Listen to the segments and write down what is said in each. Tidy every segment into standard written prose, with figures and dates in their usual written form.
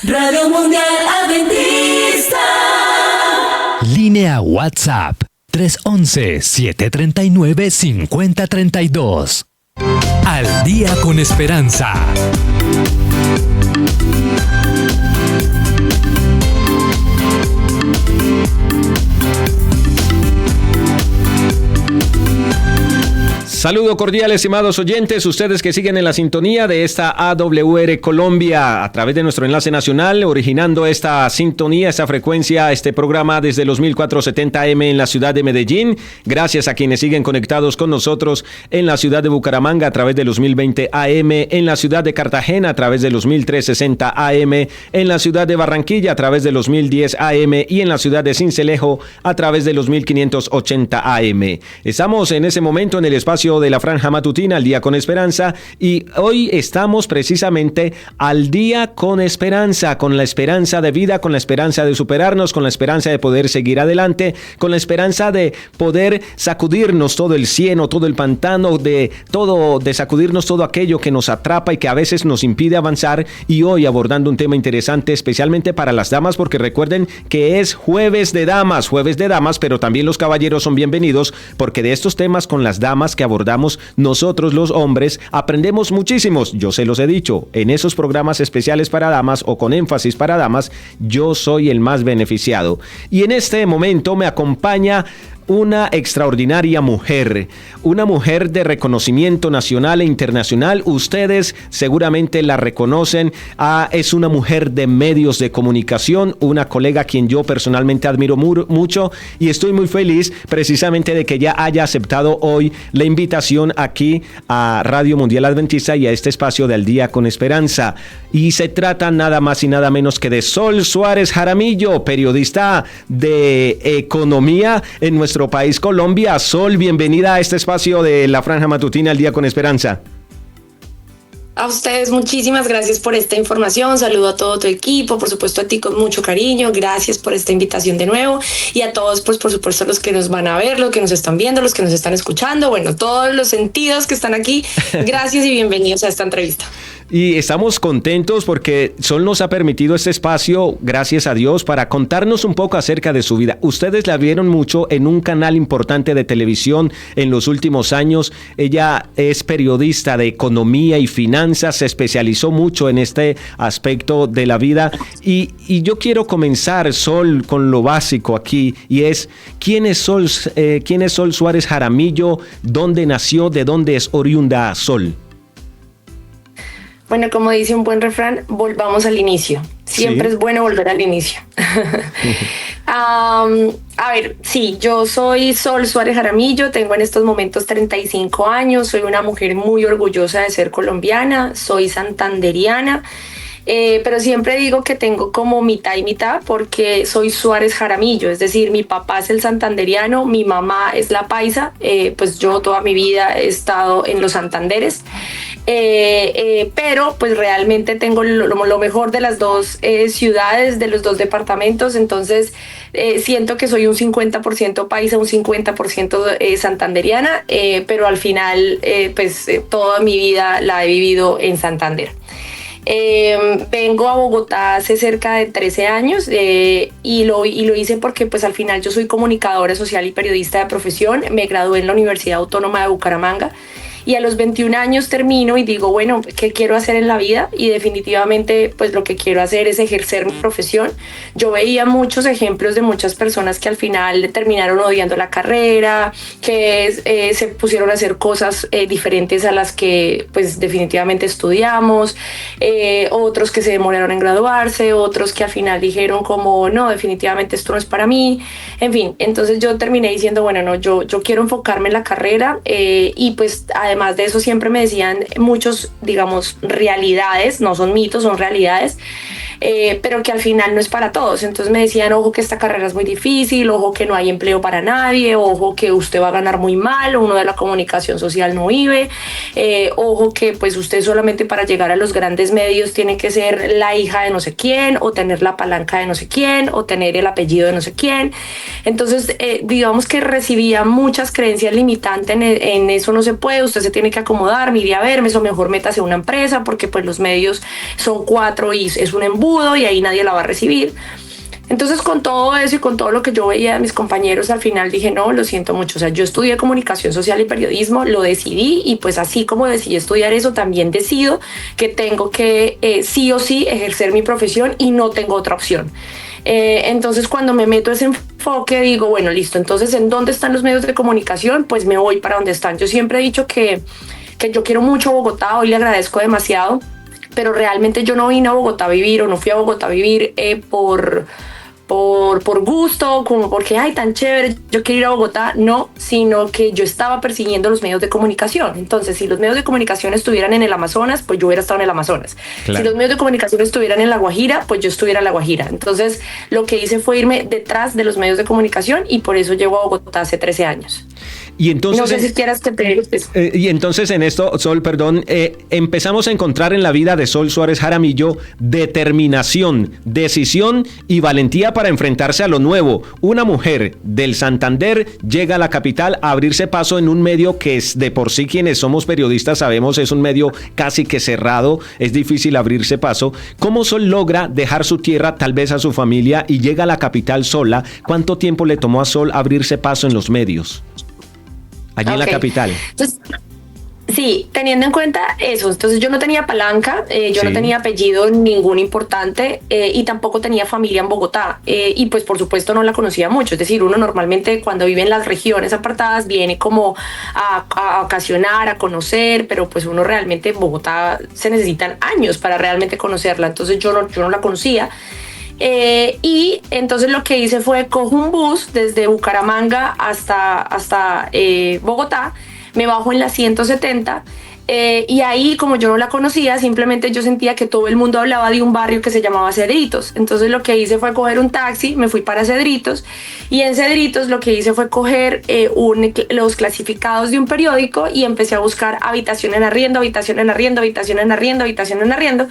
Radio Mundial Adventista. Línea WhatsApp 311-739-5032. Al día con esperanza. Saludo cordial, estimados oyentes, ustedes que siguen en la sintonía de esta AWR Colombia a través de nuestro enlace nacional, originando esta sintonía, esta frecuencia, este programa desde los 1470 AM en la ciudad de Medellín. Gracias a quienes siguen conectados con nosotros en la ciudad de Bucaramanga a través de los 1020 AM, en la ciudad de Cartagena a través de los 1360 AM, en la ciudad de Barranquilla a través de los 1010 AM y en la ciudad de Sincelejo a través de los 1580 AM. Estamos en ese momento en el espacio de la franja matutina Al Día con Esperanza, y hoy estamos precisamente al día con esperanza, con la esperanza de vida, con la esperanza de superarnos, con la esperanza de poder seguir adelante, con la esperanza de poder sacudirnos todo el cieno, todo el pantano, de sacudirnos todo aquello que nos atrapa y que a veces nos impide avanzar. Y hoy abordando un tema interesante especialmente para las damas, porque recuerden que es jueves de damas, pero también los caballeros son bienvenidos, porque de estos temas con las damas que abordamos nosotros los hombres aprendemos muchísimos. Yo se los he dicho, en esos programas especiales para damas o con énfasis para damas, yo soy el más beneficiado. Y en este momento me acompaña una extraordinaria mujer, una mujer de reconocimiento nacional e internacional. Ustedes seguramente la reconocen. Es una mujer de medios de comunicación, una colega a quien yo personalmente admiro mucho, y estoy muy feliz precisamente de que ya haya aceptado hoy la invitación aquí a Radio Mundial Adventista y a este espacio de Al Día con Esperanza. Y se trata nada más y nada menos que de Sol Suárez Jaramillo, periodista de economía en nuestro país, Colombia. Sol, bienvenida a este espacio de la franja matutina Al Día con Esperanza. A ustedes muchísimas gracias por esta información. Saludo a todo tu equipo, por supuesto a ti con mucho cariño. Gracias por esta invitación de nuevo, y a todos, pues por supuesto los que nos van a ver, los que nos están viendo, los que nos están escuchando, bueno, todos los sentidos que están aquí. Gracias y bienvenidos a esta entrevista. Y estamos contentos porque Sol nos ha permitido este espacio, gracias a Dios, para contarnos un poco acerca de su vida. Ustedes la vieron mucho en un canal importante de televisión en los últimos años. Ella es periodista de economía y finanzas, se especializó mucho en este aspecto de la vida. Y yo quiero comenzar, Sol, con lo básico aquí, y es ¿quién es Sol Suárez Jaramillo? ¿Dónde nació? ¿De dónde es oriunda Sol? Bueno, como dice un buen refrán, volvamos al inicio. Siempre es bueno volver al inicio. A ver, sí, yo soy Sol Suárez Jaramillo, tengo en estos momentos 35 años, soy una mujer muy orgullosa de ser colombiana, soy santanderiana. Pero siempre digo que tengo como mitad y mitad, porque soy Suárez Jaramillo, es decir, mi papá es el santanderiano, mi mamá es la paisa. Pues yo toda mi vida he estado en los Santanderes, pero pues realmente tengo lo mejor de las dos ciudades, de los dos departamentos. Entonces siento que soy un 50% paisa, un 50% santanderiana, pero al final toda mi vida la he vivido en Santander. Vengo a Bogotá hace cerca de 13 años, y lo hice porque pues al final yo soy comunicadora social y periodista de profesión. Me gradué en la Universidad Autónoma de Bucaramanga, y a los 21 años termino y digo, bueno, ¿qué quiero hacer en la vida? Y definitivamente pues lo que quiero hacer es ejercer mi profesión. Yo veía muchos ejemplos de muchas personas que al final terminaron odiando la carrera, que se pusieron a hacer cosas diferentes a las que pues definitivamente estudiamos, otros que se demoraron en graduarse, otros que al final dijeron como no, definitivamente esto no es para mí. En fin, entonces yo terminé diciendo, bueno, no, yo quiero enfocarme en la carrera, y pues además de eso siempre me decían muchos, digamos, realidades, no son mitos, son realidades, pero que al final no es para todos. Entonces me decían, ojo que esta carrera es muy difícil, ojo que no hay empleo para nadie, ojo que usted va a ganar muy mal, uno de la comunicación social no vive, ojo que pues usted solamente para llegar a los grandes medios tiene que ser la hija de no sé quién, o tener la palanca de no sé quién, o tener el apellido de no sé quién. Entonces digamos que recibía muchas creencias limitantes en eso no se puede, usted se tiene que acomodar, mire a verme, eso mejor métase a una empresa porque pues los medios son 4 y es un embudo. pudo y ahí nadie la va a recibir. Entonces, con todo eso y con todo lo que yo veía de mis compañeros, al final dije, no, lo siento mucho. O sea, yo estudié comunicación social y periodismo, lo decidí y pues así como decidí estudiar eso, también decido que tengo que sí o sí ejercer mi profesión y no tengo otra opción. Entonces, cuando me meto ese enfoque, digo, bueno, listo, entonces, ¿en dónde están los medios de comunicación? Pues me voy para donde están. Yo siempre he dicho que yo quiero mucho Bogotá, hoy le agradezco demasiado, pero realmente yo no vine a Bogotá a vivir o no fui a Bogotá a vivir por gusto, como porque, ay, tan chévere, yo quiero ir a Bogotá, no, sino que yo estaba persiguiendo los medios de comunicación. Entonces, si los medios de comunicación estuvieran en el Amazonas, pues yo hubiera estado en el Amazonas. Claro. Si los medios de comunicación estuvieran en La Guajira, pues yo estuviera en La Guajira. Entonces, lo que hice fue irme detrás de los medios de comunicación y por eso llego a Bogotá hace 13 años. Y entonces, no sé si quieras que te... y entonces en esto, Sol, perdón, empezamos a encontrar en la vida de Sol Suárez Jaramillo determinación, decisión y valentía para enfrentarse a lo nuevo. Una mujer del Santander llega a la capital a abrirse paso en un medio que es de por sí, quienes somos periodistas sabemos, es un medio casi que cerrado, es difícil abrirse paso. ¿Cómo Sol logra dejar su tierra, tal vez a su familia, y llega a la capital sola? ¿Cuánto tiempo le tomó a Sol abrirse paso en los medios? Allí en la capital. Entonces, sí, teniendo en cuenta eso, entonces yo no tenía palanca, yo no tenía apellido ningún importante y tampoco tenía familia en Bogotá y pues por supuesto no la conocía mucho, es decir, uno normalmente cuando vive en las regiones apartadas viene como a ocasionar, a conocer, pero pues uno realmente en Bogotá se necesitan años para realmente conocerla, entonces yo no la conocía. Y entonces lo que hice fue cojo un bus desde Bucaramanga hasta Bogotá, me bajo en la 170 y ahí como yo no la conocía, simplemente yo sentía que todo el mundo hablaba de un barrio que se llamaba Cedritos. Entonces lo que hice fue coger un taxi, me fui para Cedritos y en Cedritos lo que hice fue coger los clasificados de un periódico y empecé a buscar habitación en arriendo, habitación en arriendo, habitación en arriendo, habitación en arriendo.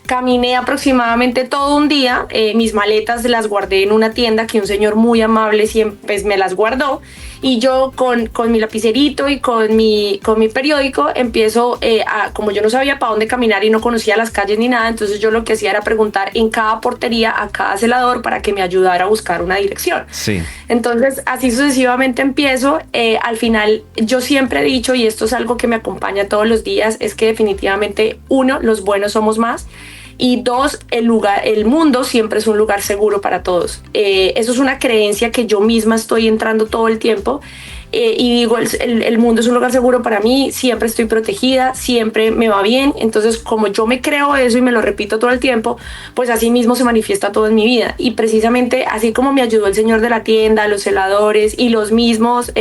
Caminé aproximadamente todo un día, mis maletas las guardé en una tienda que un señor muy amable siempre me las guardó y yo con mi lapicerito y con mi periódico empiezo, como yo no sabía para dónde caminar y no conocía las calles ni nada, entonces yo lo que hacía era preguntar en cada portería a cada celador para que me ayudara a buscar una dirección. Sí. Entonces así sucesivamente empiezo, al final yo siempre he dicho, y esto es algo que me acompaña todos los días, es que definitivamente uno, los buenos somos más. Y dos, el mundo siempre es un lugar seguro para todos. Eso es una creencia que yo misma estoy entrando todo el tiempo. Y digo, el mundo es un lugar seguro para mí, siempre estoy protegida, siempre me va bien. Entonces, como yo me creo eso y me lo repito todo el tiempo, pues así mismo se manifiesta todo en mi vida. Y precisamente así como me ayudó el señor de la tienda, los celadores y los mismos,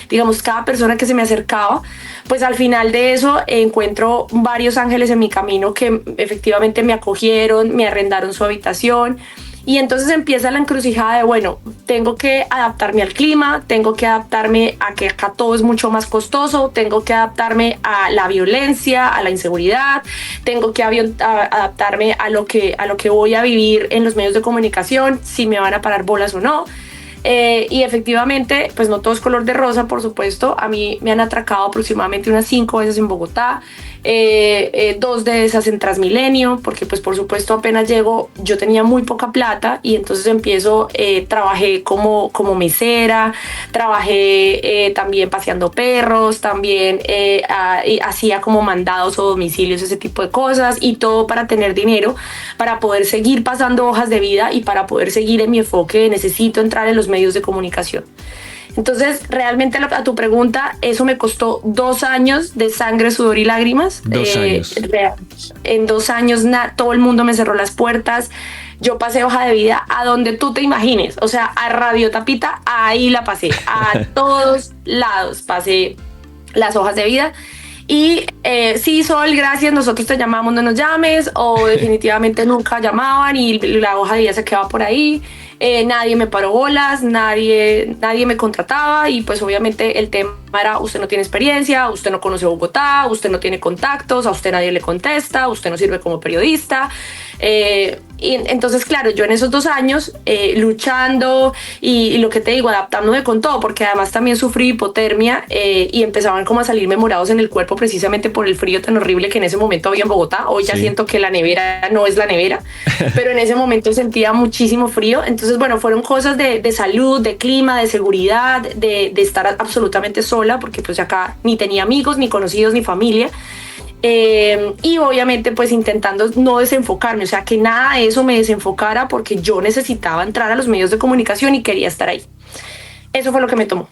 digamos, cada persona que se me acercaba, pues al final de eso encuentro varios ángeles en mi camino que efectivamente me acogieron, me arrendaron su habitación. Y entonces empieza la encrucijada de, bueno, tengo que adaptarme al clima, tengo que adaptarme a que acá todo es mucho más costoso, tengo que adaptarme a la violencia, a la inseguridad, tengo que adaptarme a lo que voy a vivir en los medios de comunicación, si me van a parar bolas o no. Y efectivamente, pues no todo es color de rosa, por supuesto. A mí me han atracado aproximadamente unas 5 veces en Bogotá, 2 de esas en Transmilenio, porque pues por supuesto apenas llego, yo tenía muy poca plata y entonces trabajé como mesera, trabajé también paseando perros, también hacía como mandados o domicilios, ese tipo de cosas y todo para tener dinero, para poder seguir pasando hojas de vida y para poder seguir en mi enfoque, necesito entrar en los medios de comunicación. Entonces, realmente a tu pregunta, eso me costó 2 años de sangre, sudor y lágrimas. 2 años. En 2 años todo el mundo me cerró las puertas. Yo pasé hoja de vida a donde tú te imagines. O sea, a Radio Tapita, ahí la pasé. A todos lados pasé las hojas de vida. Y sí, Sol, gracias, nosotros te llamamos, no nos llames. O definitivamente nunca llamaban y la hoja de vida se quedaba por ahí. Nadie me paró bolas, nadie me contrataba y pues obviamente el tema era usted no tiene experiencia, usted no conoce Bogotá, usted no tiene contactos, a usted nadie le contesta, usted no sirve como periodista. Y entonces, claro, yo en esos 2 años luchando y lo que te digo, adaptándome con todo, porque además también sufrí hipotermia y empezaban como a salirme morados en el cuerpo precisamente por el frío tan horrible que en ese momento había en Bogotá. Hoy ya siento que la nevera no es la nevera, pero en ese momento sentía muchísimo frío. Entonces, bueno, fueron cosas de salud, de clima, de seguridad, de estar absolutamente sola, porque pues acá ni tenía amigos, ni conocidos, ni familia. Y obviamente pues intentando no desenfocarme, o sea, que nada de eso me desenfocara, porque yo necesitaba entrar a los medios de comunicación y quería estar ahí. Eso fue lo que me tomó.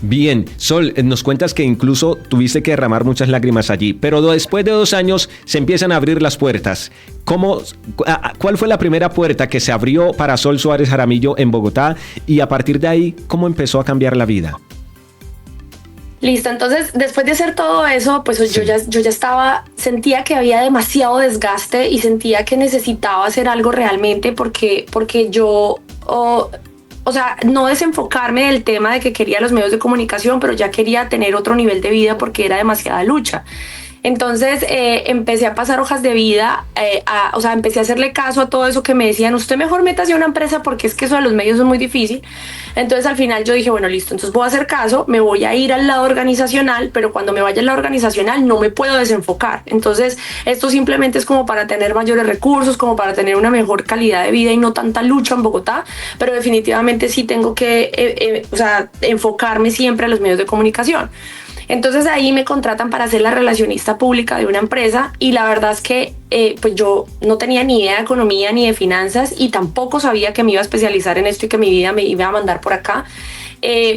Bien, Sol, nos cuentas que incluso tuviste que derramar muchas lágrimas allí, pero después de 2 años se empiezan a abrir las puertas. ¿Cuál fue la primera puerta que se abrió para Sol Suárez Jaramillo en Bogotá? Y a partir de ahí, ¿cómo empezó a cambiar la vida? Listo, entonces después de hacer todo eso, pues yo ya sentía que había demasiado desgaste y sentía que necesitaba hacer algo realmente porque yo, o sea, no desenfocarme del tema de que quería los medios de comunicación, pero ya quería tener otro nivel de vida porque era demasiada lucha. Entonces empecé a pasar hojas de vida, o sea, empecé a hacerle caso a todo eso que me decían, usted mejor métase a una empresa porque es que eso de los medios es muy difícil. Entonces al final yo dije, bueno, listo, entonces voy a hacer caso, me voy a ir al lado organizacional, pero cuando me vaya al lado organizacional no me puedo desenfocar. Entonces esto simplemente es como para tener mayores recursos, como para tener una mejor calidad de vida y no tanta lucha en Bogotá, pero definitivamente sí tengo que o sea, enfocarme siempre a los medios de comunicación. Entonces ahí me contratan para ser la relacionista pública de una empresa y la verdad es que pues yo no tenía ni idea de economía ni de finanzas y tampoco sabía que me iba a especializar en esto y que mi vida me iba a mandar por acá.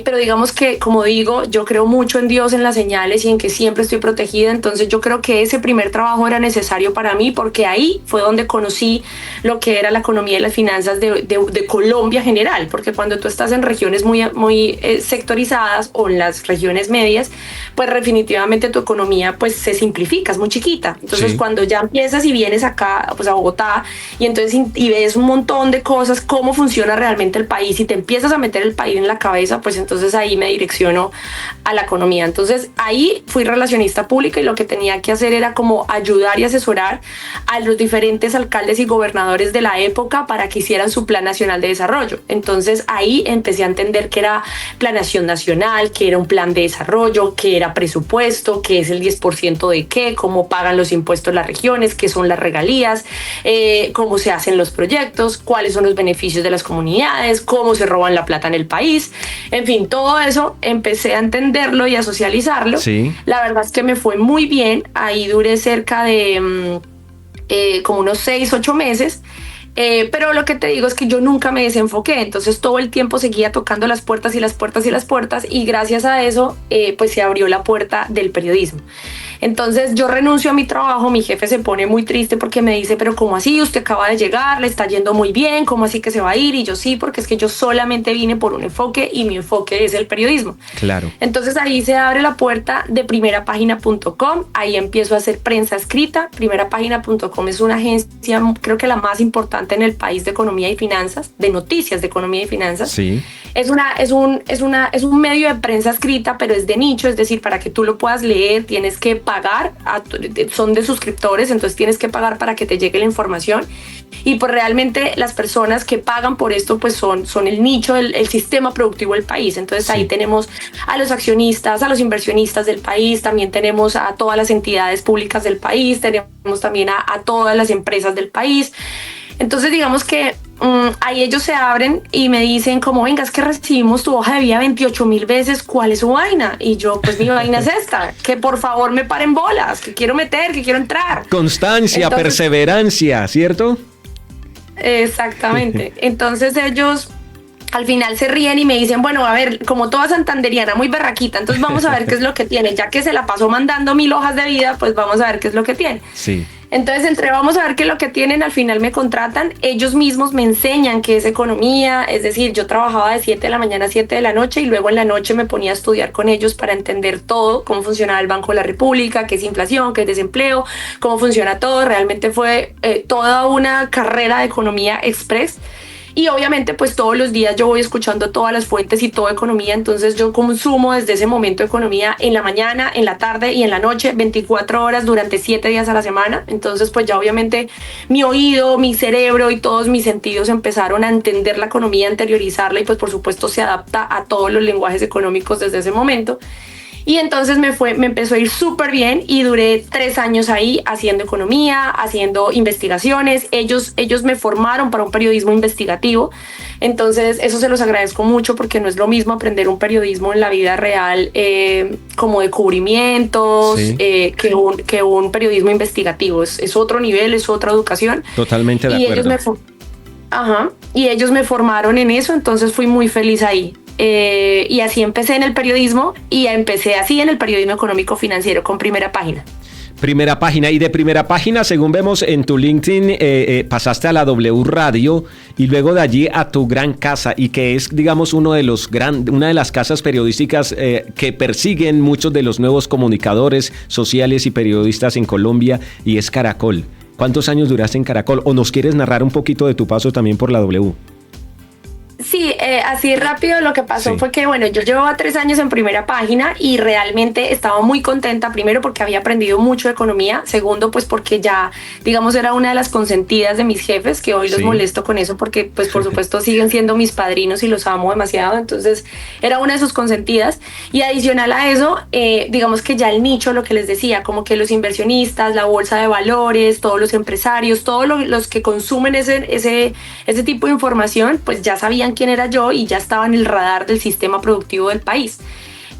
Pero digamos que, como digo, yo creo mucho en Dios, en las señales y en que siempre estoy protegida. Entonces yo creo que ese primer trabajo era necesario para mí porque ahí fue donde conocí lo que era la economía y las finanzas de Colombia en general. Porque cuando tú estás en regiones muy sectorizadas o en las regiones medias, pues definitivamente tu economía pues se simplifica, es muy chiquita. Entonces cuando ya empiezas y vienes acá pues a Bogotá y entonces y ves un montón de cosas, cómo funciona realmente el país y te empiezas a meter el país en la cabeza, pues entonces ahí me direcciono a la economía. Entonces ahí fui relacionista pública y lo que tenía que hacer era como ayudar y asesorar a los diferentes alcaldes y gobernadores de la época para que hicieran su plan nacional de desarrollo. Entonces ahí empecé a entender que era planeación nacional, que era un plan de desarrollo, que era presupuesto, que es el 10% de qué, cómo pagan los impuestos las regiones, qué son las regalías, cómo se hacen los proyectos, cuáles son los beneficios de las comunidades, cómo se roban la plata en el país. En fin, todo eso empecé a entenderlo y a socializarlo. Sí. La verdad es que me fue muy bien. Ahí duré cerca de como unos 6-8 meses. Pero lo que te digo es que yo nunca me desenfoqué, entonces todo el tiempo seguía tocando las puertas y las puertas y las puertas y gracias a eso pues se abrió la puerta del periodismo. Entonces yo renuncio a mi trabajo, mi jefe se pone muy triste porque me dice, pero ¿cómo así? Usted acaba de llegar, le está yendo muy bien, ¿cómo así que se va a ir? Y yo sí, porque es que yo solamente vine por un enfoque y mi enfoque es el periodismo. Claro. Entonces ahí se abre la puerta de primerapagina.com, ahí empiezo a hacer prensa escrita. Primerapagina.com es una agencia, creo que la más importante en el país de economía y finanzas, de noticias de economía y finanzas. Sí. Es un medio de prensa escrita, pero es de nicho, es decir, para que tú lo puedas leer tienes que pagar, son de suscriptores, entonces tienes que pagar para que te llegue la información y pues realmente las personas que pagan por esto pues son el nicho, el sistema productivo del país. Entonces sí. Ahí tenemos a los accionistas, a los inversionistas del país, también tenemos a todas las entidades públicas del país, tenemos también a todas las empresas del país. Entonces digamos que ahí ellos se abren y me dicen como, venga, es que recibimos tu hoja de vida 28,000 veces, ¿cuál es su vaina? Y yo, pues mi vaina es esta, que por favor me paren bolas, que quiero meter, que quiero entrar. Constancia, entonces, perseverancia, ¿cierto? Exactamente. Entonces ellos al final se ríen y me dicen, bueno, a ver, como toda santanderiana, muy berraquita, entonces vamos a ver qué es lo que tiene. Ya que se la pasó mandando 1000 hojas de vida, pues vamos a ver qué es lo que tiene. Sí. Entonces, vamos a ver qué es lo que tienen, al final me contratan, ellos mismos me enseñan qué es economía, es decir, yo trabajaba de 7 de la mañana a 7 de la noche y luego en la noche me ponía a estudiar con ellos para entender todo, cómo funcionaba el Banco de la República, qué es inflación, qué es desempleo, cómo funciona todo. Realmente fue toda una carrera de economía express. Y obviamente pues todos los días yo voy escuchando todas las fuentes y toda economía, entonces yo consumo desde ese momento economía en la mañana, en la tarde y en la noche, 24 horas durante 7 días a la semana. Entonces pues ya obviamente mi oído, mi cerebro y todos mis sentidos empezaron a entender la economía, a interiorizarla, y pues por supuesto se adapta a todos los lenguajes económicos desde ese momento. Y entonces me empezó a ir súper bien y duré 3 años ahí haciendo economía, haciendo investigaciones. Ellos me formaron para un periodismo investigativo. Entonces eso se los agradezco mucho, porque no es lo mismo aprender un periodismo en la vida real como de cubrimientos, sí, que un periodismo investigativo. Es otro nivel, es otra educación. Totalmente de acuerdo. Y ellos me formaron en eso, entonces fui muy feliz ahí. Y así empecé en el periodismo, y empecé así en el periodismo económico financiero con Primera Página. Primera Página, y de Primera Página, según vemos en tu LinkedIn, pasaste a la W Radio y luego de allí a Tu Gran Casa, y que es, digamos, una de las casas periodísticas que persiguen muchos de los nuevos comunicadores sociales y periodistas en Colombia, y es Caracol. ¿Cuántos años duraste en Caracol? ¿O nos quieres narrar un poquito de tu paso también por la W? Sí, así rápido lo que pasó fue que, bueno, yo llevaba 3 años en Primera Página y realmente estaba muy contenta, primero porque había aprendido mucho de economía, segundo pues porque ya, digamos, era una de las consentidas de mis jefes, que hoy los molesto con eso porque pues por supuesto siguen siendo mis padrinos y los amo demasiado, entonces era una de sus consentidas. Y adicional a eso, digamos que ya el nicho, lo que les decía, como que los inversionistas, la bolsa de valores, todos los empresarios, todos los que consumen ese tipo de información, pues ya sabían quién era yo y ya estaba en el radar del sistema productivo del país.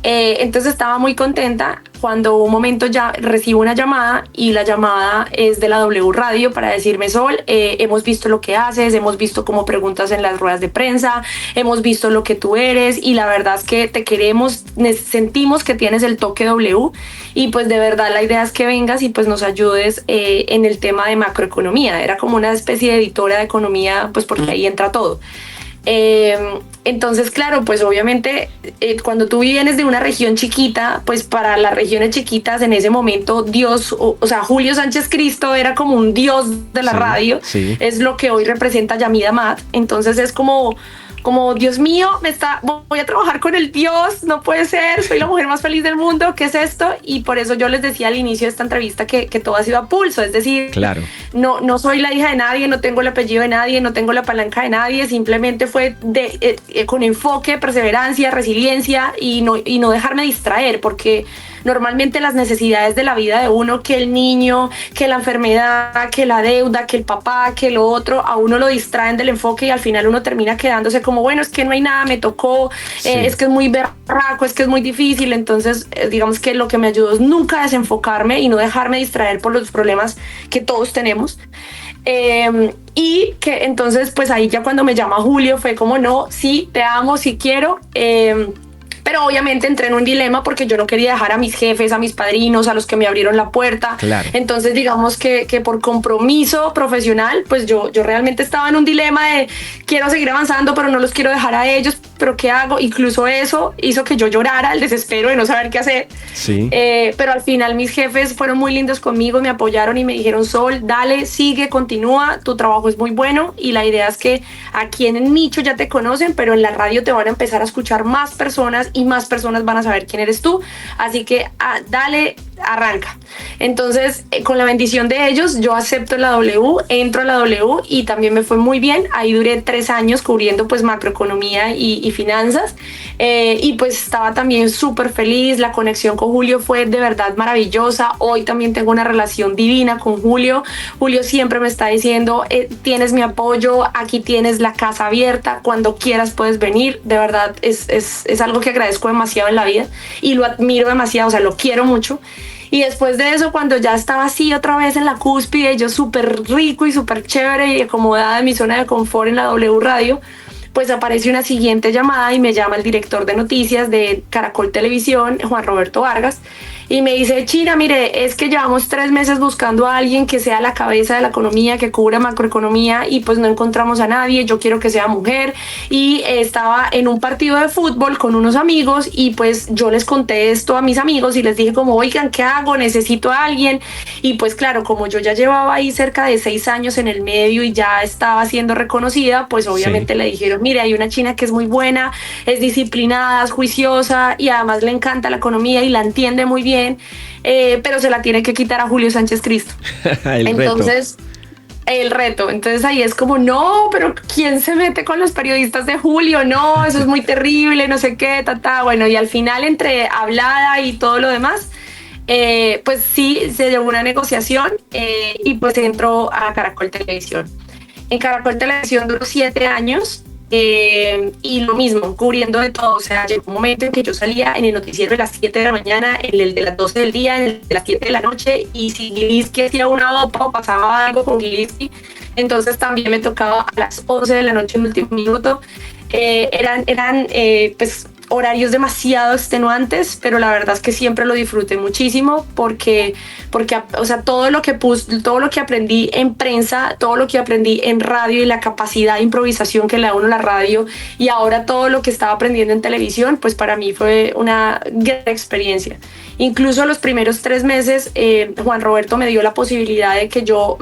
Entonces estaba muy contenta cuando un momento ya recibo una llamada, y la llamada es de la W Radio para decirme: Sol, hemos visto lo que haces, hemos visto cómo preguntas en las ruedas de prensa, hemos visto lo que tú eres, y la verdad es que te queremos, sentimos que tienes el toque W, y pues de verdad la idea es que vengas y pues nos ayudes en el tema de macroeconomía. Era como una especie de editora de economía, pues porque ahí entra todo. Entonces, claro, pues obviamente cuando tú vienes de una región chiquita, pues para las regiones chiquitas en ese momento Dios, o sea, Julio Sánchez Cristo era como un dios de la radio, es lo que hoy representa Yamida Amat. Entonces es como Dios mío, voy a trabajar con el Dios, no puede ser, soy la mujer más feliz del mundo, ¿qué es esto? Y por eso yo les decía al inicio de esta entrevista que todo ha sido a pulso, es decir, claro, no soy la hija de nadie, no tengo el apellido de nadie, no tengo la palanca de nadie, simplemente fue con enfoque, perseverancia, resiliencia, y no dejarme distraer, porque normalmente las necesidades de la vida de uno, que el niño, que la enfermedad, que la deuda, que el papá, que lo otro, a uno lo distraen del enfoque, y al final uno termina quedándose como, bueno, es que no hay nada, me tocó, es que es muy berraco, es que es muy difícil. Entonces digamos que lo que me ayudó es nunca desenfocarme y no dejarme distraer por los problemas que todos tenemos. Y que entonces pues ahí ya cuando me llama Julio fue como, no, sí, te amo, sí quiero. Pero obviamente entré en un dilema porque yo no quería dejar a mis jefes, a mis padrinos, a los que me abrieron la puerta. Claro. Entonces digamos que por compromiso profesional, pues yo realmente estaba en un dilema de quiero seguir avanzando, pero no los quiero dejar a ellos, pero ¿qué hago? Incluso eso hizo que yo llorara, el desespero de no saber qué hacer. Sí. Pero al final mis jefes fueron muy lindos conmigo, me apoyaron y me dijeron: Sol, dale, sigue, continúa, tu trabajo es muy bueno, y la idea es que aquí en el nicho ya te conocen, pero en la radio te van a empezar a escuchar más personas, y más personas van a saber quién eres tú, así que dale, arranca. Entonces con la bendición de ellos yo acepto la W, entro a la W, y también me fue muy bien. Ahí duré 3 años cubriendo pues macroeconomía y finanzas, y pues estaba también súper feliz. La conexión con Julio fue de verdad maravillosa. Hoy también tengo una relación divina con Julio. Julio siempre me está diciendo: tienes mi apoyo, aquí tienes la casa abierta, cuando quieras puedes venir. De verdad es algo que agradezco demasiado en la vida y lo admiro demasiado, o sea, lo quiero mucho. Y después de eso, cuando ya estaba así otra vez en la cúspide, yo súper rico y súper chévere y acomodada en mi zona de confort en la W Radio, pues aparece una siguiente llamada y me llama el director de noticias de Caracol Televisión, Juan Roberto Vargas, y me dice, China, mire, es que llevamos 3 meses buscando a alguien que sea la cabeza de la economía, que cubra macroeconomía y pues no encontramos a nadie, yo quiero que sea mujer. Y estaba en un partido de fútbol con unos amigos y pues yo les conté esto a mis amigos y les dije como, oigan, ¿qué hago? Necesito a alguien. Y pues claro, como yo ya llevaba ahí cerca de 6 años en el medio y ya estaba siendo reconocida, pues obviamente le dijeron, mire, hay una china que es muy buena, es disciplinada, es juiciosa y además le encanta la economía y la entiende muy bien. Pero se la tiene que quitar a Julio Sánchez Cristo. Entonces, el reto. Entonces ahí es como, no, pero ¿quién se mete con los periodistas de Julio? No, eso es muy terrible, no sé qué, Bueno, y al final, entre hablada y todo lo demás, pues sí, se llevó una negociación y pues entró a Caracol Televisión. En Caracol Televisión duró 7 años. Y lo mismo, cubriendo de todo. O sea, llegó un momento en que yo salía en el noticiero de las 7 de la mañana, en el de las 12 del día, en el de las 7 de la noche, y si Gilinski hacía una OPA o pasaba algo con Gilinski, entonces también me tocaba a las 11 de la noche en el último minuto. Eran pues horarios demasiado extenuantes, pero la verdad es que siempre lo disfruté muchísimo porque o sea, todo lo que aprendí en prensa, todo lo que aprendí en radio y la capacidad de improvisación que le da uno a la radio, y ahora todo lo que estaba aprendiendo en televisión, pues para mí fue una gran experiencia. Incluso los primeros 3 meses, Juan Roberto me dio la posibilidad de que yo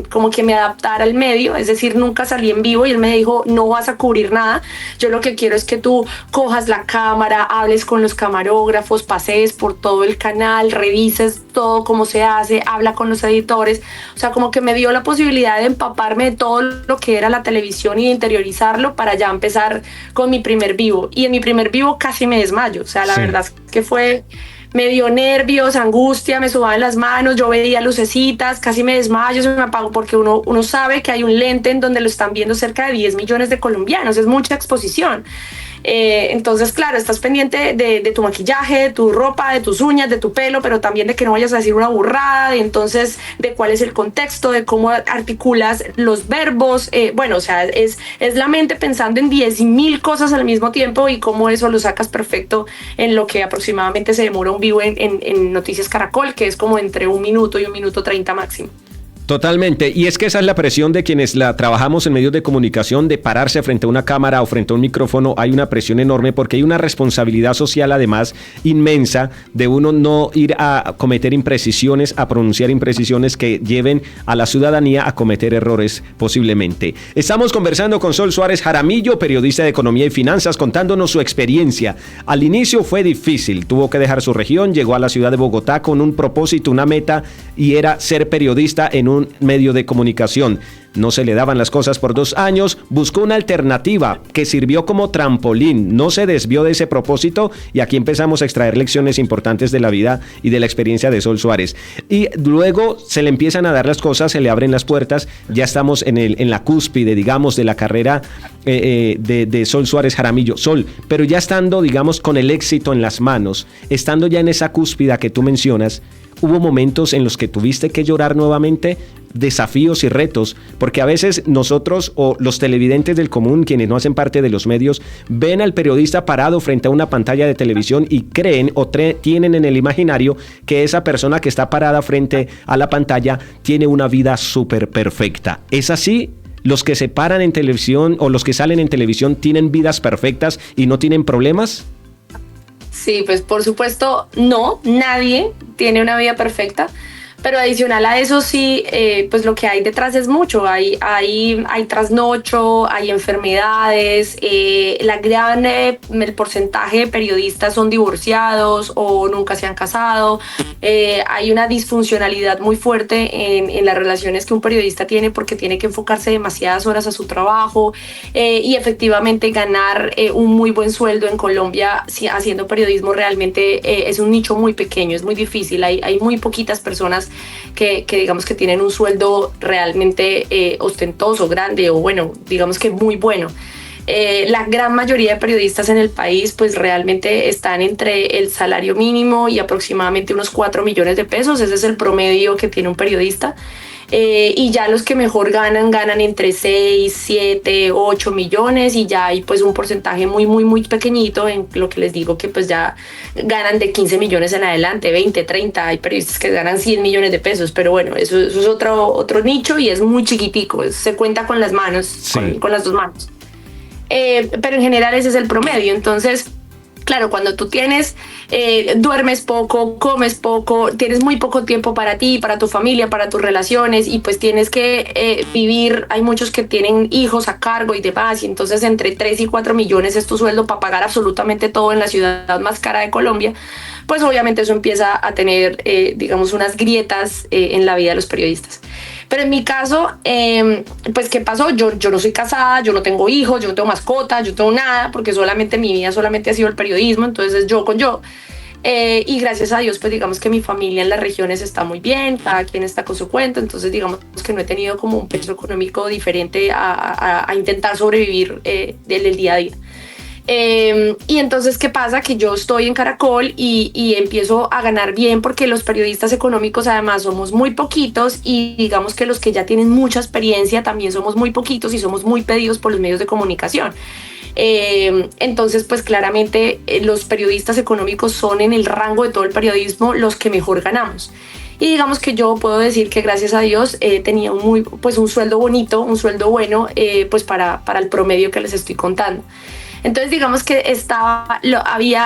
como que me adaptara al medio, es decir, nunca salí en vivo y él me dijo, no vas a cubrir nada, yo lo que quiero es que tú cojas la cámara, hables con los camarógrafos, pasees por todo el canal, revises todo cómo se hace, habla con los editores. O sea, como que me dio la posibilidad de empaparme de todo lo que era la televisión y de interiorizarlo para ya empezar con mi primer vivo. Y en mi primer vivo casi me desmayo. O sea, la verdad es que me dio nervios, angustia, me sudaban las manos, yo veía lucecitas, casi me desmayo, se me apagó, porque uno sabe que hay un lente en donde lo están viendo cerca de 10 millones de colombianos, es mucha exposición. Entonces, claro, estás pendiente de tu maquillaje, de tu ropa, de tus uñas, de tu pelo, pero también de que no vayas a decir una burrada, entonces de cuál es el contexto, de cómo articulas los verbos. Bueno, o sea, es la mente pensando en 10.000 cosas al mismo tiempo y cómo eso lo sacas perfecto en lo que aproximadamente se demora un vivo en Noticias Caracol, que es como entre 1 minuto y 1 minuto 30 máximo. Totalmente, y es que esa es la presión de quienes la trabajamos en medios de comunicación, de pararse frente a una cámara o frente a un micrófono. Hay una presión enorme porque hay una responsabilidad social además inmensa de uno no ir a cometer imprecisiones, a pronunciar imprecisiones que lleven a la ciudadanía a cometer errores posiblemente. Estamos conversando con Sol Suárez Jaramillo, periodista de economía y finanzas, contándonos su experiencia. Al inicio fue difícil, tuvo que dejar su región, llegó a la ciudad de Bogotá con un propósito, una meta, y era ser periodista en un medio de comunicación. No se le daban las cosas por 2 años, buscó una alternativa que sirvió como trampolín, no se desvió de ese propósito, y aquí empezamos a extraer lecciones importantes de la vida y de la experiencia de Sol Suárez. Y luego se le empiezan a dar las cosas, se le abren las puertas, ya estamos en la cúspide, digamos, de la carrera de Sol Suárez Jaramillo. Sol, pero ya estando, digamos, con el éxito en las manos, estando ya en esa cúspide que tú mencionas, ¿hubo momentos en los que tuviste que llorar nuevamente? Desafíos y retos, porque a veces nosotros o los televidentes del común, quienes no hacen parte de los medios, ven al periodista parado frente a una pantalla de televisión y creen o tienen en el imaginario que esa persona que está parada frente a la pantalla tiene una vida súper perfecta. ¿Es así? ¿Los que se paran en televisión o los que salen en televisión tienen vidas perfectas y no tienen problemas? Sí, pues por supuesto no, nadie tiene una vida perfecta, pero adicional a eso sí, pues lo que hay detrás es mucho, hay trasnocho, hay enfermedades, el porcentaje de periodistas son divorciados o nunca se han casado, hay una disfuncionalidad muy fuerte en las relaciones que un periodista tiene porque tiene que enfocarse demasiadas horas a su trabajo y efectivamente ganar un muy buen sueldo en Colombia haciendo periodismo realmente es un nicho muy pequeño, es muy difícil, hay muy poquitas personas que digamos que tienen un sueldo realmente ostentoso, grande o bueno, digamos que muy bueno. La gran mayoría de periodistas en el país pues realmente están entre el salario mínimo y aproximadamente unos 4 millones de pesos. Ese es el promedio que tiene un periodista. Y ya los que mejor ganan entre 6, 7, 8 millones, y ya hay pues un porcentaje muy pequeñito en lo que les digo, que pues ya ganan de 15 millones en adelante, 20, 30, hay periodistas que ganan 100 millones de pesos, pero bueno, eso es otro nicho y es muy chiquitico, se cuenta con las manos, sí. con las dos manos. Pero en general ese es el promedio. Entonces, claro, cuando tú duermes poco, comes poco, tienes muy poco tiempo para ti, para tu familia, para tus relaciones, y pues tienes que vivir. Hay muchos que tienen hijos a cargo y demás, y entonces entre 3 y 4 millones es tu sueldo para pagar absolutamente todo en la ciudad más cara de Colombia. Pues obviamente eso empieza a tener, digamos, unas grietas en la vida de los periodistas. Pero en mi caso, pues ¿qué pasó? Yo no soy casada, yo no tengo hijos, yo no tengo mascotas, yo no tengo nada, porque mi vida solamente ha sido el periodismo, entonces yo con yo. Y gracias a Dios, pues digamos que mi familia en las regiones está muy bien, cada quien está con su cuenta, entonces digamos que no he tenido como un peso económico diferente a intentar sobrevivir del día a día. Y entonces, ¿qué pasa? Que yo estoy en Caracol y empiezo a ganar bien, porque los periodistas económicos además somos muy poquitos, y digamos que los que ya tienen mucha experiencia también somos muy poquitos y somos muy pedidos por los medios de comunicación. Entonces, pues claramente los periodistas económicos son en el rango de todo el periodismo los que mejor ganamos. Y digamos que yo puedo decir que gracias a Dios tenía un sueldo bonito, un sueldo bueno, pues para el promedio que les estoy contando. Entonces digamos que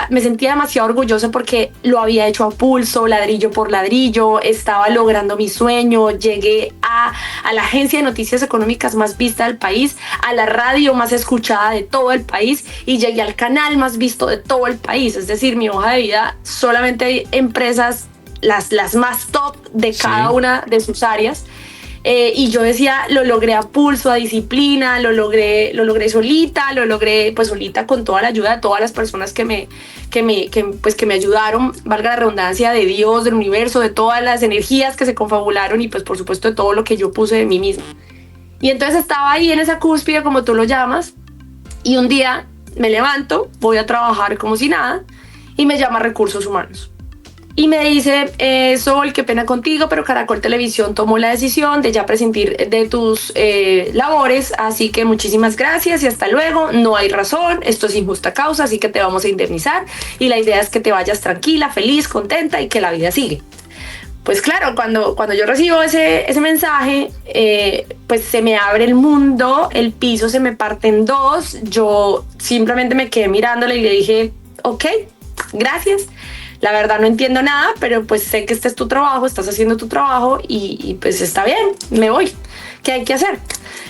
me sentía demasiado orgullosa porque lo había hecho a pulso, ladrillo por ladrillo, estaba logrando mi sueño, llegué a la agencia de noticias económicas más vista del país, a la radio más escuchada de todo el país, y llegué al canal más visto de todo el país. Es decir, mi hoja de vida solamente hay empresas, las más top de cada una de sus áreas. Y yo decía, lo logré a pulso, a disciplina, lo logré solita, pues solita con toda la ayuda de todas las personas que me ayudaron, valga la redundancia, de Dios, del universo, de todas las energías que se confabularon, y pues por supuesto de todo lo que yo puse de mí misma. Y entonces estaba ahí en esa cúspide, como tú lo llamas, y un día me levanto, voy a trabajar como si nada, y me llama Recursos Humanos. Y me dice, Sol, qué pena contigo, pero Caracol Televisión tomó la decisión de ya prescindir de tus labores, así que muchísimas gracias y hasta luego. No hay razón, esto es injusta causa, así que te vamos a indemnizar, y la idea es que te vayas tranquila, feliz, contenta, y que la vida sigue. Pues claro, cuando yo recibo ese mensaje, pues se me abre el mundo, el piso se me parte en dos. Yo simplemente me quedé mirándole y le dije, ok, gracias. La verdad no entiendo nada, pero pues sé que este es tu trabajo, estás haciendo tu trabajo, y pues está bien, me voy. ¿Qué hay que hacer?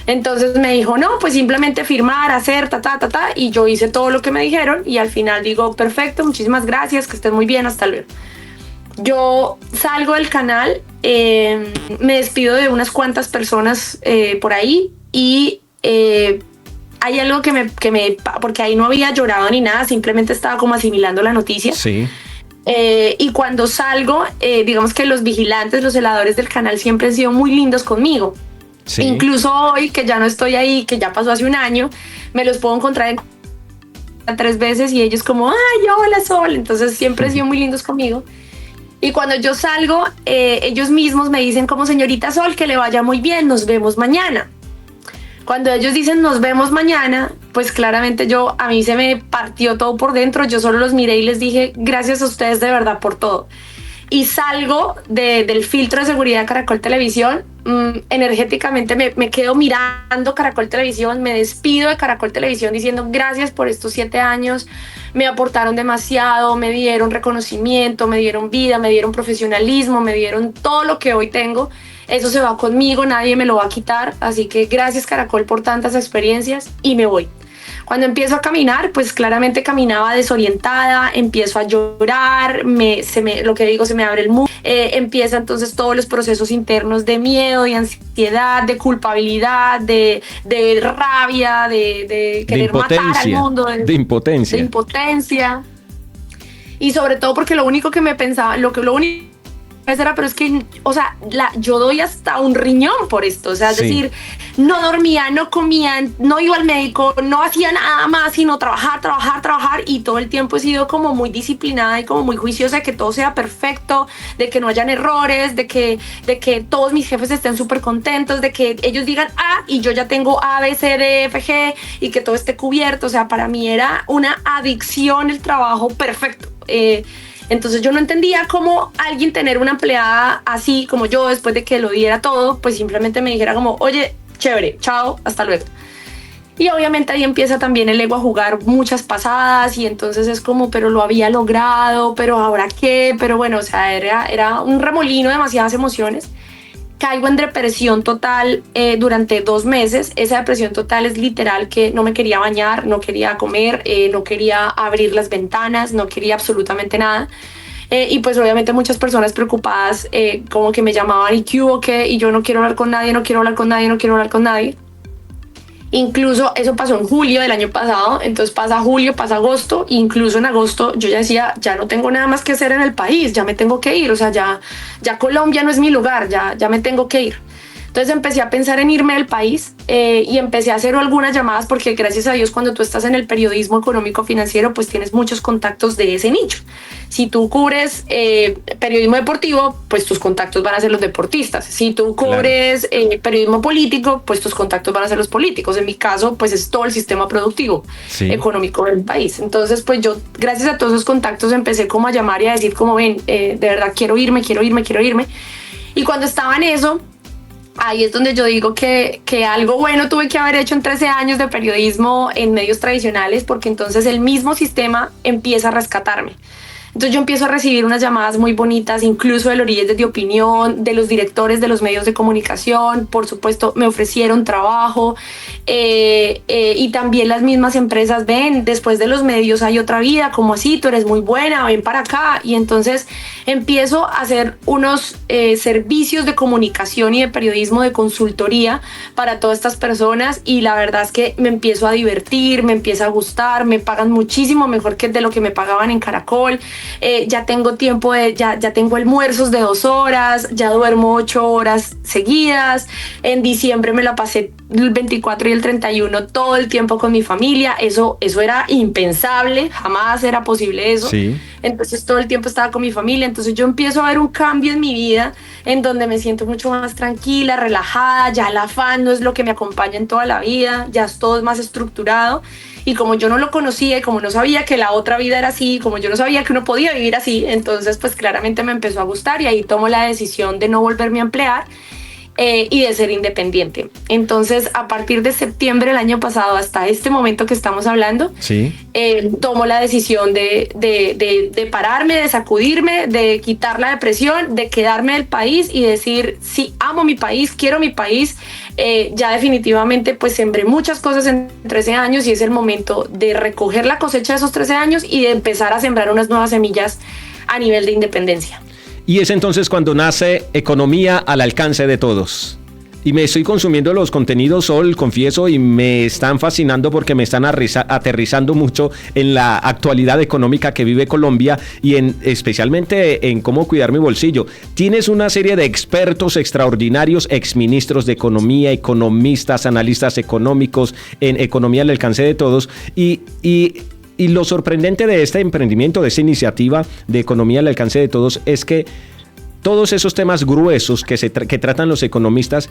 Entonces me dijo, no, pues simplemente firmar, hacer, y yo hice todo lo que me dijeron, y al final digo, perfecto, muchísimas gracias, que estés muy bien, hasta luego. Yo salgo del canal, me despido de unas cuantas personas por ahí, y hay algo porque ahí no había llorado ni nada, simplemente estaba como asimilando la noticia. Sí. Y cuando salgo, digamos que los vigilantes, los celadores del canal siempre han sido muy lindos conmigo. Sí. Incluso hoy, que ya no estoy ahí, que ya pasó hace un año, me los puedo encontrar 3 veces, y ellos como, ay, hola Sol. Entonces siempre han sido muy lindos conmigo. Y cuando yo salgo, ellos mismos me dicen como, señorita Sol, que le vaya muy bien, nos vemos mañana. Cuando ellos dicen nos vemos mañana, pues claramente a mí se me partió todo por dentro. Yo solo los miré y les dije, gracias a ustedes de verdad por todo. Y salgo del filtro de seguridad de Caracol Televisión, energéticamente me quedo mirando Caracol Televisión, me despido de Caracol Televisión diciendo gracias por estos 7 años, me aportaron demasiado, me dieron reconocimiento, me dieron vida, me dieron profesionalismo, me dieron todo lo que hoy tengo. Eso se va conmigo, nadie me lo va a quitar, así que gracias Caracol por tantas experiencias, y me voy. Cuando empiezo a caminar, pues claramente caminaba desorientada, empiezo a llorar, lo que digo, se me abre el mundo, empieza entonces todos los procesos internos de miedo, de ansiedad, de culpabilidad, de rabia, de querer matar al mundo, de impotencia. Y sobre todo porque lo único era, pero es que, o sea, yo doy hasta un riñón por esto, o sea, es decir, no dormía, no comía, no iba al médico, no hacía nada más, sino trabajar, y todo el tiempo he sido como muy disciplinada y como muy juiciosa de que todo sea perfecto, de que no hayan errores, de que todos mis jefes estén súper contentos, de que ellos digan A y yo ya tengo A, B, C, D, F, G y que todo esté cubierto. O sea, para mí era una adicción el trabajo perfecto. Entonces yo no entendía cómo alguien tener una empleada así como yo, después de que lo diera todo, pues simplemente me dijera como, oye, chévere, chao, hasta luego. Y obviamente ahí empieza también el ego a jugar muchas pasadas y entonces es como, pero lo había logrado, pero ahora qué, pero bueno, o sea, era un remolino de demasiadas emociones. Caigo en depresión total durante 2 meses. Esa depresión total es literal que no me quería bañar, no quería comer, no quería abrir las ventanas, no quería absolutamente nada. Y pues obviamente muchas personas preocupadas como que me llamaban y qué hubo, qué, y yo no quiero hablar con nadie, no quiero hablar con nadie, no quiero hablar con nadie. Incluso eso pasó en julio del año pasado, entonces pasa julio, pasa agosto, incluso en agosto yo ya decía, ya no tengo nada más que hacer en el país, ya me tengo que ir, o sea, ya Colombia no es mi lugar, ya me tengo que ir. Entonces empecé a pensar en irme del país y empecé a hacer algunas llamadas porque gracias a Dios cuando tú estás en el periodismo económico financiero pues tienes muchos contactos de ese nicho. Si tú cubres periodismo deportivo, pues tus contactos van a ser los deportistas. Si tú cubres periodismo político, pues tus contactos van a ser los políticos. En mi caso, pues es todo el sistema productivo económico del país. Entonces, pues yo, gracias a todos esos contactos, empecé como a llamar y a decir como, ven, de verdad quiero irme. Y cuando estaba en eso, ahí es donde yo digo que algo bueno tuve que haber hecho en 13 años de periodismo en medios tradicionales, porque entonces el mismo sistema empieza a rescatarme. Entonces yo empiezo a recibir unas llamadas muy bonitas, incluso de los líderes de opinión, de los directores de los medios de comunicación, por supuesto me ofrecieron trabajo y también las mismas empresas, ven, después de los medios hay otra vida, como así, tú eres muy buena, ven para acá. Y entonces empiezo a hacer unos servicios de comunicación y de periodismo, de consultoría para todas estas personas y la verdad es que me empiezo a divertir, me empieza a gustar, me pagan muchísimo mejor que de lo que me pagaban en Caracol. Ya tengo tiempo, ya tengo almuerzos de 2 horas, ya duermo 8 horas seguidas. En diciembre me la pasé el 24 y el 31 todo el tiempo con mi familia. Eso era impensable, jamás era posible eso. Sí. Entonces todo el tiempo estaba con mi familia. Entonces yo empiezo a ver un cambio en mi vida en donde me siento mucho más tranquila, relajada. Ya el afán no es lo que me acompaña en toda la vida, ya todo es más estructurado. Y como yo no lo conocía y como no sabía que la otra vida era así, como yo no sabía que uno podía vivir así, entonces pues claramente me empezó a gustar y ahí tomo la decisión de no volverme a emplear y de ser independiente. Entonces a partir de septiembre del año pasado hasta este momento que estamos hablando, tomo la decisión de pararme, de sacudirme, de quitar la depresión, de quedarme del país y decir, sí, amo mi país, quiero mi país. Ya definitivamente pues sembré muchas cosas en 13 años y es el momento de recoger la cosecha de esos 13 años y de empezar a sembrar unas nuevas semillas a nivel de independencia. Y es entonces cuando nace Economía al alcance de todos. Y me estoy consumiendo los contenidos, Sol, confieso, y me están fascinando porque me están aterrizando mucho en la actualidad económica que vive Colombia y especialmente en cómo cuidar mi bolsillo. Tienes una serie de expertos extraordinarios, exministros de Economía, economistas, analistas económicos, en Economía al alcance de todos, y lo sorprendente de este emprendimiento, de esta iniciativa de Economía al alcance de todos, es que todos esos temas gruesos que tratan los economistas,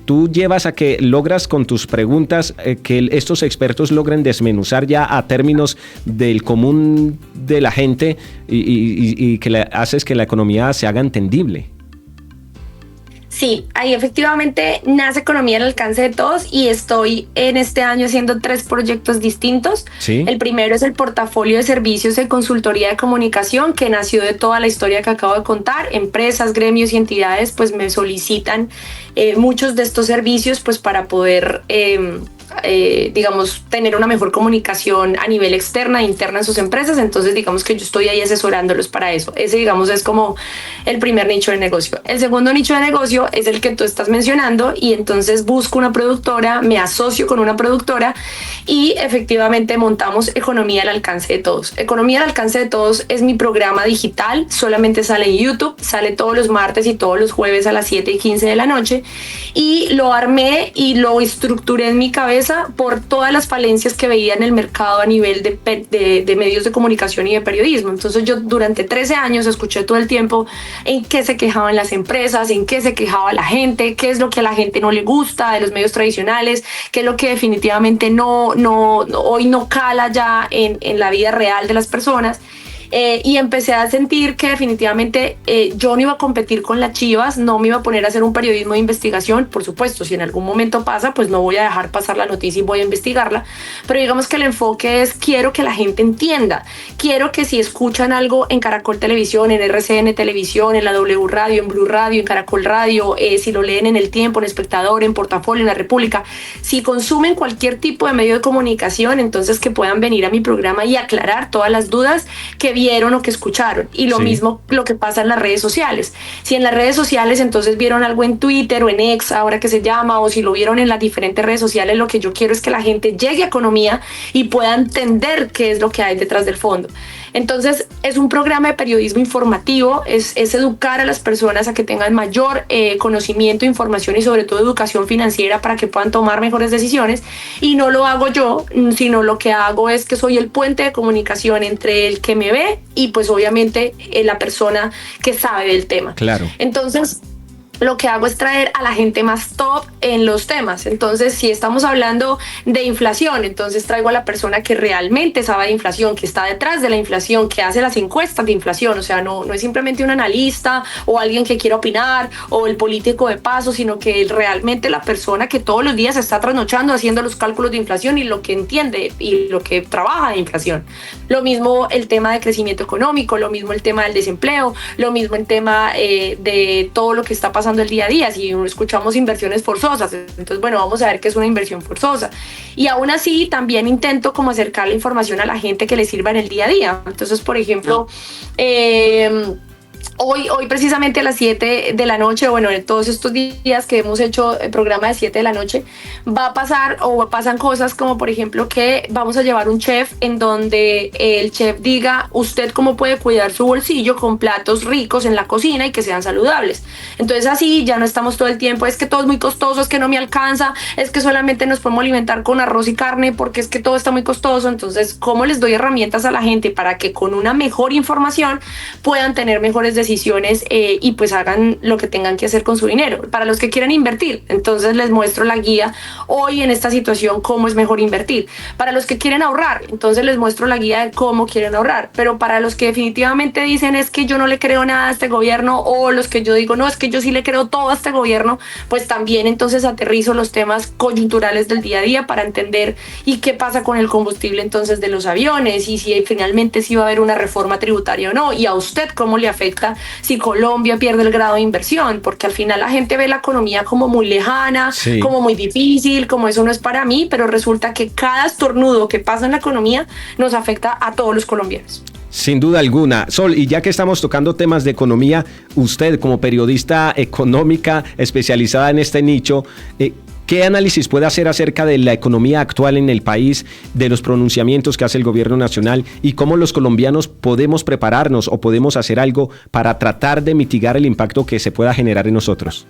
tú llevas a que logras con tus preguntas que estos expertos logren desmenuzar ya a términos del común de la gente y que haces que la economía se haga entendible. Sí, ahí efectivamente nace Economía al alcance de todos y estoy en este año haciendo 3 proyectos distintos. ¿Sí? El primero es el portafolio de servicios de consultoría de comunicación que nació de toda la historia que acabo de contar. Empresas, gremios y entidades pues me solicitan muchos de estos servicios pues para poder digamos, tener una mejor comunicación a nivel externa e interna en sus empresas. Entonces, digamos que yo estoy ahí asesorándolos para eso. Ese, digamos, es como el primer nicho de negocio. El segundo nicho de negocio es el que tú estás mencionando, y entonces busco una productora, me asocio con una productora y efectivamente montamos Economía al Alcance de Todos. Economía al Alcance de Todos es mi programa digital, solamente sale en YouTube, sale todos los martes y todos los jueves a las 7:15 de la noche, y lo armé y lo estructuré en mi cabeza por todas las falencias que veía en el mercado a nivel de medios de comunicación y de periodismo. Entonces yo durante 13 años escuché todo el tiempo en qué se quejaban las empresas, en qué se quejaba la gente, qué es lo que a la gente no le gusta de los medios tradicionales, qué es lo que definitivamente hoy no cala ya en la vida real de las personas. Y empecé a sentir que definitivamente yo no iba a competir con las chivas, no me iba a poner a hacer un periodismo de investigación. Por supuesto, si en algún momento pasa, pues no voy a dejar pasar la noticia y voy a investigarla, pero digamos que el enfoque es: quiero que la gente entienda, quiero que si escuchan algo en Caracol Televisión, en RCN Televisión, en la W Radio, en Blue Radio, en Caracol Radio, si lo leen en El Tiempo, en Espectador, en Portafolio, en La República, si consumen cualquier tipo de medio de comunicación, entonces que puedan venir a mi programa y aclarar todas las dudas que vieron o que escucharon. Y lo mismo lo que pasa en las redes sociales. Si en las redes sociales entonces vieron algo en Twitter o en X, ahora que se llama, o si lo vieron en las diferentes redes sociales, lo que yo quiero es que la gente llegue a Economía y pueda entender qué es lo que hay detrás del fondo. Entonces es un programa de periodismo informativo, es educar a las personas a que tengan mayor conocimiento, información y sobre todo educación financiera para que puedan tomar mejores decisiones. Y no lo hago yo, sino lo que hago es que soy el puente de comunicación entre el que me ve y pues obviamente la persona que sabe del tema. Claro. Entonces lo que hago es traer a la gente más top en los temas. Entonces, si estamos hablando de inflación, entonces traigo a la persona que realmente sabe de inflación, que está detrás de la inflación, que hace las encuestas de inflación. O sea, no es simplemente un analista o alguien que quiera opinar o el político de paso, sino que realmente la persona que todos los días está trasnochando haciendo los cálculos de inflación y lo que entiende y lo que trabaja de inflación. Lo mismo el tema de crecimiento económico, lo mismo el tema del desempleo, lo mismo el tema de todo lo que está pasando el día a día. Si escuchamos inversiones forzosas, entonces bueno, vamos a ver qué es una inversión forzosa. Y aún así también intento como acercar la información a la gente que le sirva en el día a día. Entonces, por ejemplo, Hoy precisamente a las 7 de la noche, bueno, en todos estos días que hemos hecho el programa de 7 de la noche, va a pasar o pasan cosas como, por ejemplo, que vamos a llevar un chef en donde el chef diga: usted cómo puede cuidar su bolsillo con platos ricos en la cocina y que sean saludables. Entonces así ya no estamos todo el tiempo, es que todo es muy costoso, es que no me alcanza, es que solamente nos podemos alimentar con arroz y carne porque es que todo está muy costoso. Entonces, ¿cómo les doy herramientas a la gente para que con una mejor información puedan tener mejores decisiones y pues hagan lo que tengan que hacer con su dinero? Para los que quieren invertir, entonces les muestro la guía hoy en esta situación, cómo es mejor invertir. Para los que quieren ahorrar, entonces les muestro la guía de cómo quieren ahorrar. Pero para los que definitivamente dicen: es que yo no le creo nada a este gobierno, o los que yo digo: no, es que yo sí le creo todo a este gobierno, pues también entonces aterrizo los temas coyunturales del día a día para entender y qué pasa con el combustible entonces de los aviones, y si finalmente sí va a haber una reforma tributaria o no, y a usted cómo le afecta si Colombia pierde el grado de inversión, porque al final la gente ve la economía como muy lejana, sí, como muy difícil, como eso no es para mí, pero resulta que cada estornudo que pasa en la economía nos afecta a todos los colombianos. Sin duda alguna. Sol, y ya que estamos tocando temas de economía, usted como periodista económica especializada en este nicho, ¿qué análisis puede hacer acerca de la economía actual en el país, de los pronunciamientos que hace el gobierno nacional y cómo los colombianos podemos prepararnos o podemos hacer algo para tratar de mitigar el impacto que se pueda generar en nosotros?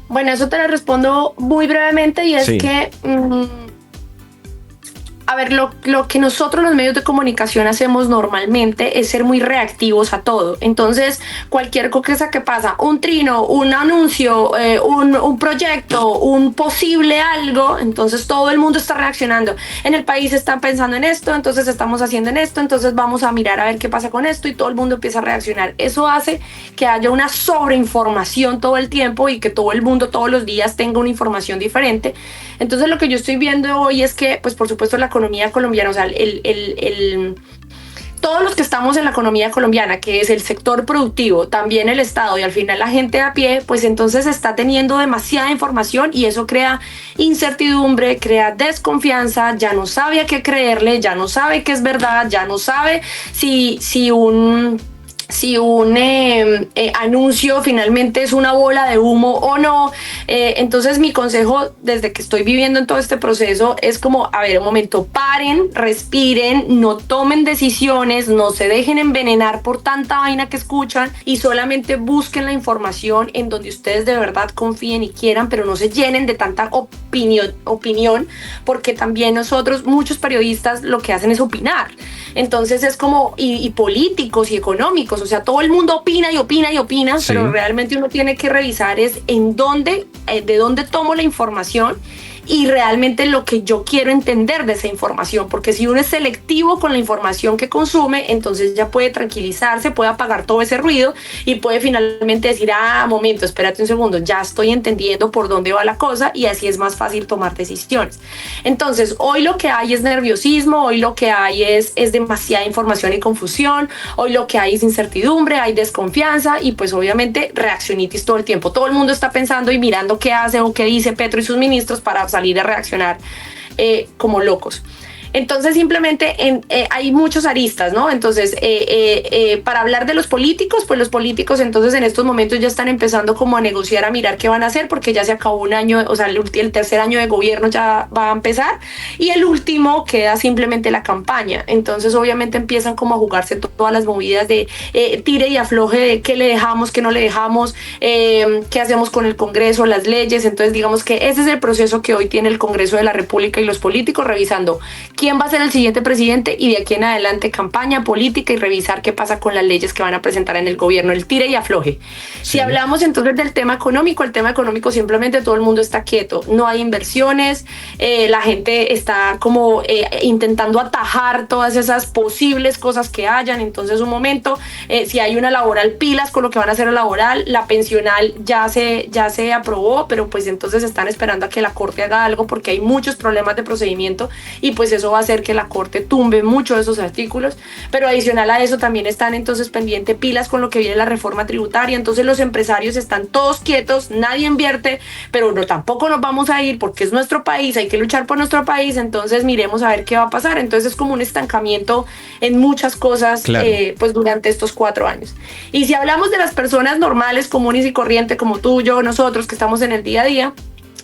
Bueno, eso te lo respondo muy brevemente, y es que a ver, lo que nosotros los medios de comunicación hacemos normalmente es ser muy reactivos a todo. Entonces, cualquier cosa que pasa, un trino, un anuncio, un proyecto, un posible algo, entonces todo el mundo está reaccionando. En el país están pensando en esto, entonces estamos haciendo en esto, entonces vamos a mirar a ver qué pasa con esto, y todo el mundo empieza a reaccionar. Eso hace que haya una sobreinformación todo el tiempo y que todo el mundo todos los días tenga una información diferente. Entonces, lo que yo estoy viendo hoy es que, pues por supuesto, la economía colombiana, o sea, todos los que estamos en la economía colombiana, que es el sector productivo, también el Estado y al final la gente a pie, pues entonces está teniendo demasiada información y eso crea incertidumbre, crea desconfianza, ya no sabe a qué creerle, ya no sabe qué es verdad, ya no sabe si un anuncio finalmente es una bola de humo o no. Entonces mi consejo desde que estoy viviendo en todo este proceso es como, a ver, un momento, paren, respiren, no tomen decisiones, no se dejen envenenar por tanta vaina que escuchan y solamente busquen la información en donde ustedes de verdad confíen y quieran, pero no se llenen de tanta opinión, porque también nosotros, muchos periodistas, lo que hacen es opinar. Entonces es como, y políticos y económicos, o sea, todo el mundo opina y opina y opina, sí. Pero realmente uno tiene que revisar es en dónde, de dónde tomo la información y realmente lo que yo quiero entender de esa información, porque si uno es selectivo con la información que consume, entonces ya puede tranquilizarse, puede apagar todo ese ruido y puede finalmente decir, momento, espérate un segundo, ya estoy entendiendo por dónde va la cosa y así es más fácil tomar decisiones. Entonces, hoy lo que hay es nerviosismo, hoy lo que hay es demasiada información y confusión, hoy lo que hay es incertidumbre, hay desconfianza y pues obviamente reaccionitis todo el tiempo. Todo el mundo está pensando y mirando qué hace o qué dice Petro y sus ministros para salir a reaccionar como locos. Entonces simplemente hay muchos aristas, ¿no? Entonces para hablar de los políticos, pues los políticos entonces en estos momentos ya están empezando como a negociar, a mirar qué van a hacer porque ya se acabó un año, o sea, el tercer año de gobierno ya va a empezar y el último queda simplemente la campaña. Entonces obviamente empiezan como a jugarse todas las movidas de tire y afloje de qué le dejamos, qué no le dejamos, qué hacemos con el Congreso, las leyes. Entonces digamos que ese es el proceso que hoy tiene el Congreso de la República y los políticos revisando quién va a ser el siguiente presidente y de aquí en adelante campaña política y revisar qué pasa con las leyes que van a presentar en el gobierno, el tire y afloje. Sí. Si hablamos entonces del tema económico, el tema económico simplemente todo el mundo está quieto, no hay inversiones, la gente está como intentando atajar todas esas posibles cosas que hayan. Entonces un momento, si hay una laboral, pilas con lo que van a hacer la laboral, la pensional ya se aprobó, pero pues entonces están esperando a que la Corte haga algo porque hay muchos problemas de procedimiento y pues eso va a hacer que la Corte tumbe muchos de esos artículos, pero adicional a eso también están entonces pendientes pilas con lo que viene la reforma tributaria. Entonces los empresarios están todos quietos, nadie invierte, pero no, tampoco nos vamos a ir porque es nuestro país, hay que luchar por nuestro país, entonces miremos a ver qué va a pasar. Entonces es como un estancamiento en muchas cosas, claro. Pues durante estos 4 años. Y si hablamos de las personas normales, comunes y corrientes como tú, yo, nosotros que estamos en el día a día,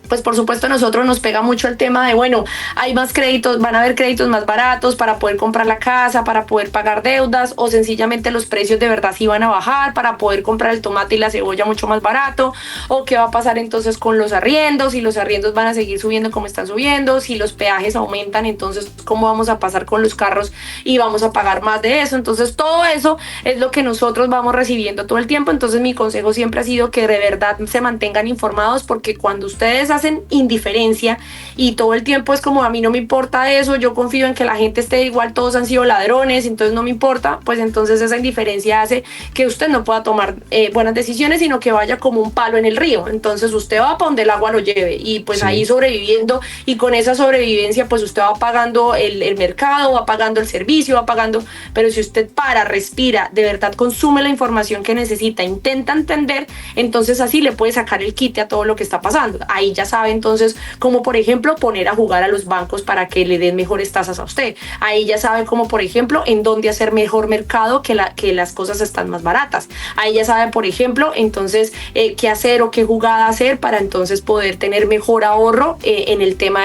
pues por supuesto a nosotros nos pega mucho el tema de, bueno, hay más créditos, van a haber créditos más baratos para poder comprar la casa, para poder pagar deudas, o sencillamente los precios de verdad sí van a bajar para poder comprar el tomate y la cebolla mucho más barato, o qué va a pasar entonces con los arriendos, si los arriendos van a seguir subiendo como están subiendo, si los peajes aumentan, entonces cómo vamos a pasar con los carros y vamos a pagar más de eso. Entonces todo eso es lo que nosotros vamos recibiendo todo el tiempo. Entonces mi consejo siempre ha sido que de verdad se mantengan informados, porque cuando ustedes hacen indiferencia y todo el tiempo es como a mí no me importa eso, yo confío en que la gente esté igual, todos han sido ladrones, entonces no me importa, pues entonces esa indiferencia hace que usted no pueda tomar buenas decisiones, sino que vaya como un palo en el río. Entonces usted va para donde el agua lo lleve y pues sí, ahí sobreviviendo, y con esa sobrevivencia pues usted va pagando el mercado, va pagando el servicio, va pagando, pero si usted para, respira, de verdad consume la información que necesita, intenta entender, entonces así le puede sacar el quite a todo lo que está pasando. Ahí ya sabe entonces cómo, por ejemplo, poner a jugar a los bancos para que le den mejores tasas a usted. Ahí ya sabe cómo, por ejemplo, en dónde hacer mejor mercado, que las cosas están más baratas. Ahí ya sabe, por ejemplo, entonces qué hacer o qué jugada hacer para entonces poder tener mejor ahorro en el tema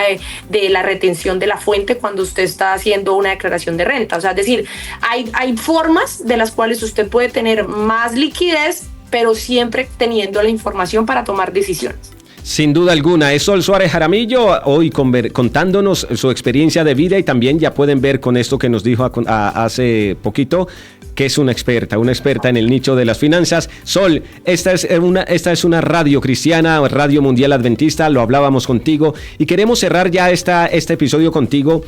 de la retención de la fuente cuando usted está haciendo una declaración de renta. O sea, es decir, hay formas de las cuales usted puede tener más liquidez, pero siempre teniendo la información para tomar decisiones. Sin duda alguna, es Sol Suárez Jaramillo hoy contándonos su experiencia de vida, y también ya pueden ver con esto que nos dijo hace poquito que es una experta en el nicho de las finanzas. Sol, esta es una radio cristiana, radio mundial adventista, lo hablábamos contigo y queremos cerrar ya este episodio contigo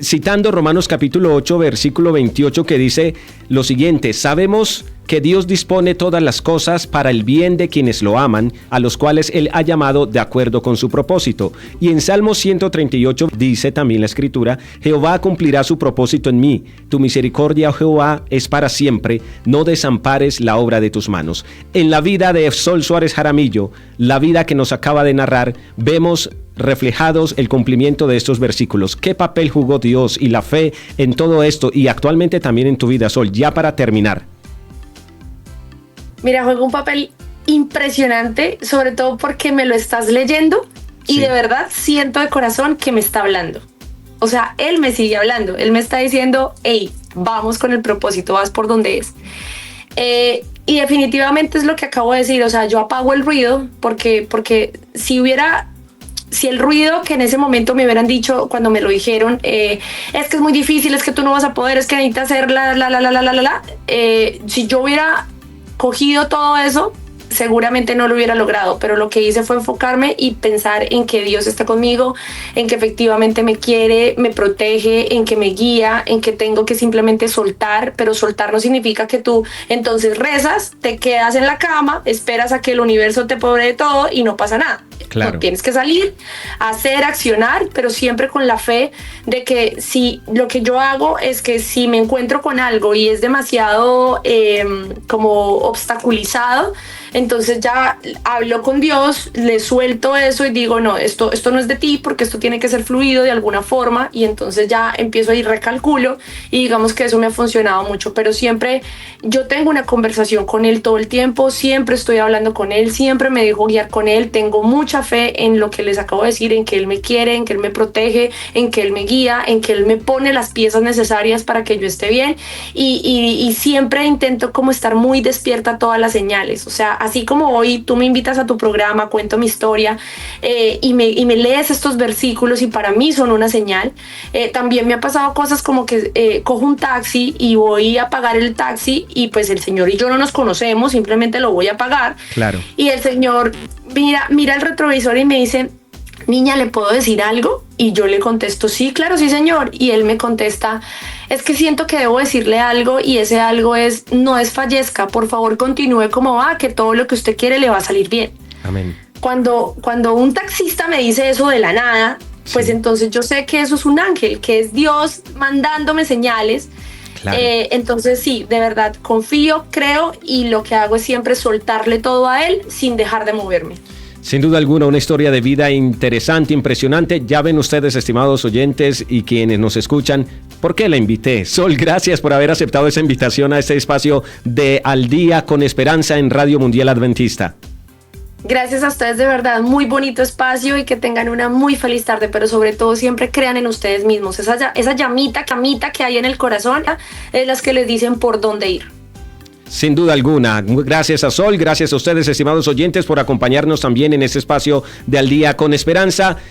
citando Romanos capítulo 8 versículo 28 que dice lo siguiente: sabemos que Dios dispone todas las cosas para el bien de quienes lo aman, a los cuales Él ha llamado de acuerdo con su propósito. Y en Salmo 138 dice también la Escritura: Jehová cumplirá su propósito en mí. Tu misericordia, oh Jehová, es para siempre. No desampares la obra de tus manos. En la vida de Sol Suárez Jaramillo, la vida que nos acaba de narrar, vemos reflejados el cumplimiento de estos versículos. ¿Qué papel jugó Dios y la fe en todo esto y actualmente también en tu vida, Sol? Ya para terminar. Mira, juega un papel impresionante, sobre todo porque me lo estás leyendo y Sí. de verdad siento de corazón que me está hablando. O sea, él me sigue hablando, él me está diciendo, hey, vamos con el propósito, vas por donde es. Y definitivamente es lo que acabo de decir, o sea, yo apago el ruido porque si el ruido que en ese momento me hubieran dicho cuando me lo dijeron, es que es muy difícil, es que tú no vas a poder, es que necesitas hacer si yo hubiera cogido todo eso, seguramente no lo hubiera logrado, pero lo que hice fue enfocarme y pensar en que Dios está conmigo, en que efectivamente me quiere, me protege, en que me guía, en que tengo que simplemente soltar, pero soltar no significa que tú entonces rezas, te quedas en la cama, esperas a que el universo te provee todo y no pasa nada. Claro. No, tienes que salir, hacer, accionar, pero siempre con la fe de que si lo que yo hago es que si me encuentro con algo y es demasiado como obstaculizado, entonces ya hablo con Dios, le suelto eso y digo, no, esto no es de ti porque esto tiene que ser fluido de alguna forma, y entonces ya empiezo a ir recalculo y digamos que eso me ha funcionado mucho, pero siempre yo tengo una conversación con él todo el tiempo, siempre estoy hablando con él, siempre me dejo guiar con él, tengo mucha fe en lo que les acabo de decir, en que él me quiere, en que él me protege, en que él me guía, en que él me pone las piezas necesarias para que yo esté bien, y siempre intento como estar muy despierta a todas las señales. O sea, así como hoy tú me invitas a tu programa, cuento mi historia y me lees estos versículos y para mí son una señal, también me ha pasado cosas como que cojo un taxi y voy a pagar el taxi y pues el señor y yo no nos conocemos, simplemente lo voy a pagar. Claro. Y el señor mira el retrovisor y me dice, niña, ¿le puedo decir algo? Y yo le contesto, sí, claro, sí, señor. Y él me contesta, es que siento que debo decirle algo y ese algo es, no desfallezca, por favor continúe como va, que todo lo que usted quiere le va a salir bien. Amén. Cuando un taxista me dice eso de la nada, pues Sí. entonces yo sé que eso es un ángel, que es Dios mandándome señales. Claro. Entonces sí, de verdad, confío, creo y lo que hago es siempre soltarle todo a él sin dejar de moverme. Sin duda alguna, una historia de vida interesante, impresionante. Ya ven ustedes, estimados oyentes y quienes nos escuchan, ¿por qué la invité? Sol, gracias por haber aceptado esa invitación a este espacio de Al Día con Esperanza en Radio Mundial Adventista. Gracias a ustedes, de verdad, muy bonito espacio y que tengan una muy feliz tarde, pero sobre todo siempre crean en ustedes mismos. Esa llamita que hay en el corazón es las que les dicen por dónde ir. Sin duda alguna. Gracias a Sol, gracias a ustedes, estimados oyentes, por acompañarnos también en este espacio de Al Día con Esperanza.